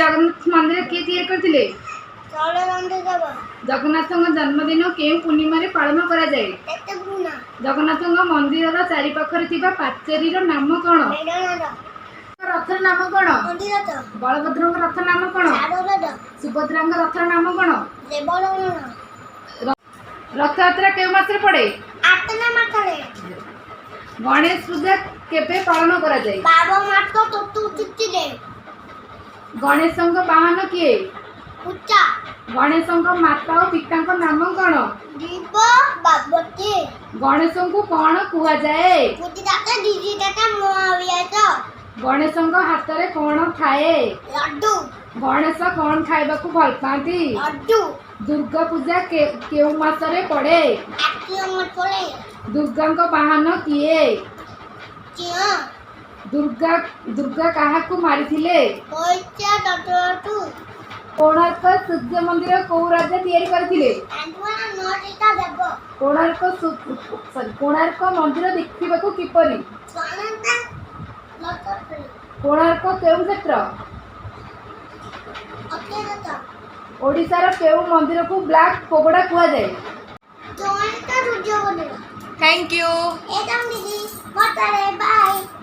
जगन्नाथ मंदिर किए तैयार करथिले? जगन्नाथ जन्मदिन केउ पूर्णिमा पालन करा जाए? जगन्नाथ मंदिर चारि पाखरे थिबा पाचेरीर नाम कौन? रथर नाम कौन? बलभद्र रथर नाम कौन? सुभद्रा रथर नाम कौन? रथयात्रा केउ मास पड़े? गणेश पूजा केबे पालन करा जाए? गणेश वाहन किए? गणेश माता और पिता नाम कौन? गणेश को कौन कुआ जाए? गणेश हाथ में कौन थाए? गणेश कौन खाइबा को भल पाती? दुर्गा पूजा केउ मासरे पड़े? दुर्गा वाहन किए? दुर्गा काहाकू मारिथिले? कोणार्क सूर्य मंदिर को राजा तैयारी करथिले? कोणार्क मंदिर देखिबा को किपरि? कोणार्क केउ क्षेत्र? ओडिशार केउ मंदिर को ब्लैक पगोड़ा कुआ जाए? Thank you. बाय।